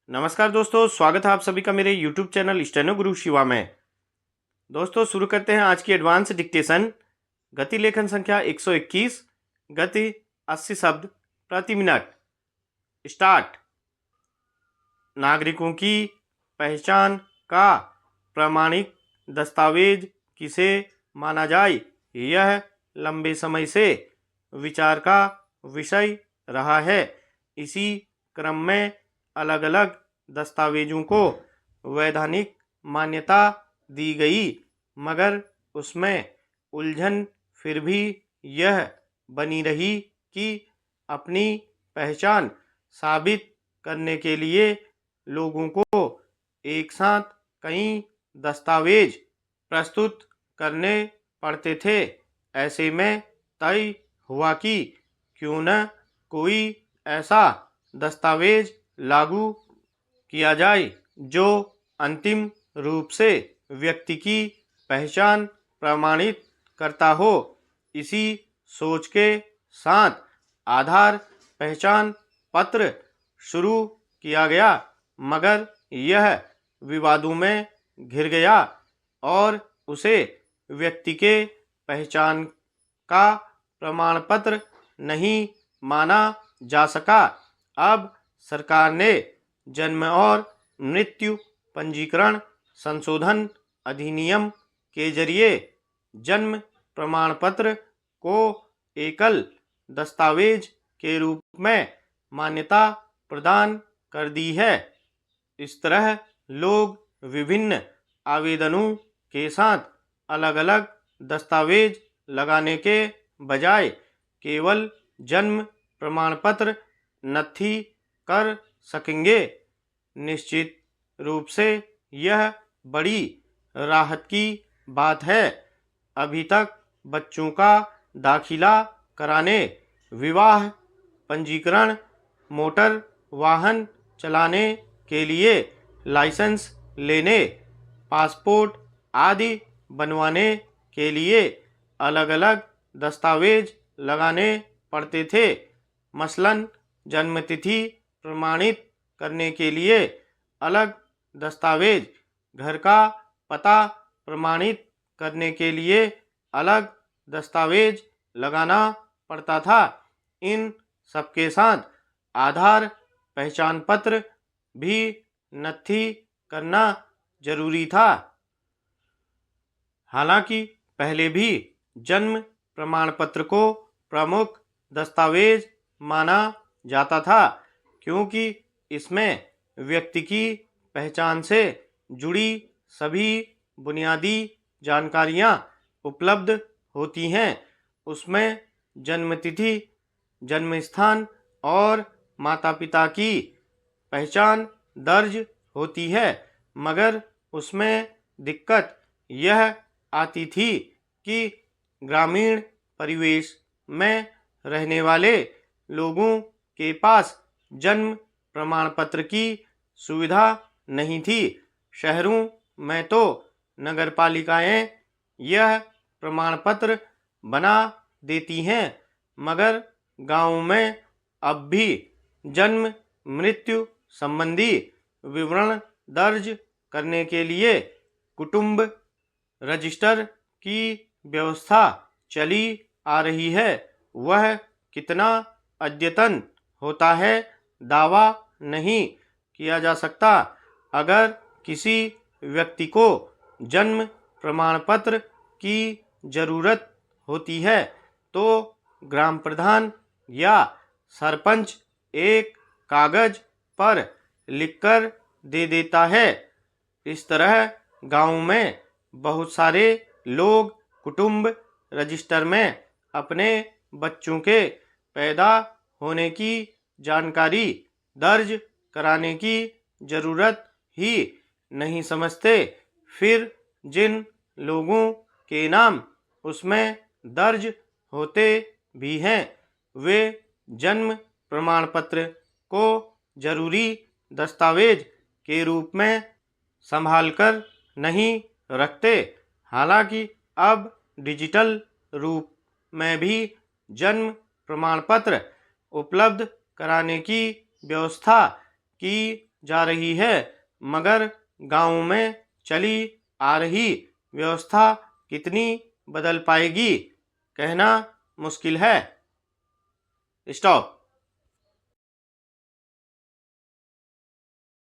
नमस्कार दोस्तों, स्वागत है आप सभी का मेरे YouTube चैनल स्टेनो गुरु शिवा में। दोस्तों शुरू करते हैं आज की एडवांस डिक्टेशन। गति लेखन संख्या 121, गति 80 शब्द प्रति मिनट। स्टार्ट। नागरिकों की पहचान का प्रामाणिक दस्तावेज किसे माना जाए, यह लंबे समय से विचार का विषय रहा है। इसी क्रम में अलग अलग दस्तावेजों को वैधानिक मान्यता दी गई, मगर उसमें उलझन फिर भी यह बनी रही कि अपनी पहचान साबित करने के लिए लोगों को एक साथ कई दस्तावेज प्रस्तुत करने पड़ते थे। ऐसे में तय हुआ कि क्यों न कोई ऐसा दस्तावेज लागू किया जाए जो अंतिम रूप से व्यक्ति की पहचान प्रमाणित करता हो। इसी सोच के साथ आधार पहचान पत्र शुरू किया गया, मगर यह विवादों में घिर गया और उसे व्यक्ति के पहचान का प्रमाण पत्र नहीं माना जा सका। अब सरकार ने जन्म और मृत्यु पंजीकरण संशोधन अधिनियम के जरिए जन्म प्रमाण पत्र को एकल दस्तावेज के रूप में मान्यता प्रदान कर दी है। इस तरह लोग विभिन्न आवेदनों के साथ अलग अलग दस्तावेज लगाने के बजाय केवल जन्म प्रमाण पत्र नथी कर सकेंगे। निश्चित रूप से यह बड़ी राहत की बात है। अभी तक बच्चों का दाखिला कराने, विवाह पंजीकरण, मोटर वाहन चलाने के लिए लाइसेंस लेने, पासपोर्ट आदि बनवाने के लिए अलग अलग दस्तावेज लगाने पड़ते थे। मसलन जन्मतिथि प्रमाणित करने के लिए अलग दस्तावेज, घर का पता प्रमाणित करने के लिए अलग दस्तावेज लगाना पड़ता था। इन सबके साथ आधार पहचान पत्र भी नथी करना जरूरी था। हालांकि पहले भी जन्म प्रमाण पत्र को प्रमुख दस्तावेज माना जाता था, क्योंकि इसमें व्यक्ति की पहचान से जुड़ी सभी बुनियादी जानकारियां उपलब्ध होती हैं। उसमें जन्मतिथि, जन्म स्थान और माता पिता की पहचान दर्ज होती है, मगर उसमें दिक्कत यह आती थी कि ग्रामीण परिवेश में रहने वाले लोगों के पास जन्म प्रमाण पत्र की सुविधा नहीं थी। शहरों में तो नगरपालिकाएं यह प्रमाण पत्र बना देती हैं, मगर गांवों में अब भी जन्म मृत्यु संबंधी विवरण दर्ज करने के लिए कुटुंब रजिस्टर की व्यवस्था चली आ रही है। वह कितना अद्यतन होता है दावा नहीं किया जा सकता। अगर किसी व्यक्ति को जन्म प्रमाण पत्र की जरूरत होती है तो ग्राम प्रधान या सरपंच एक कागज पर लिखकर दे देता है। इस तरह गांव में बहुत सारे लोग कुटुंब रजिस्टर में अपने बच्चों के पैदा होने की जानकारी दर्ज कराने की जरूरत ही नहीं समझते। फिर जिन लोगों के नाम उसमें दर्ज होते भी हैं, वे जन्म प्रमाण पत्र को जरूरी दस्तावेज के रूप में संभालकर नहीं रखते। हालांकि अब डिजिटल रूप में भी जन्म प्रमाण पत्र उपलब्ध कराने की व्यवस्था की जा रही है, मगर गाँव में चली आ रही व्यवस्था कितनी बदल पाएगी, कहना मुश्किल है। स्टॉप।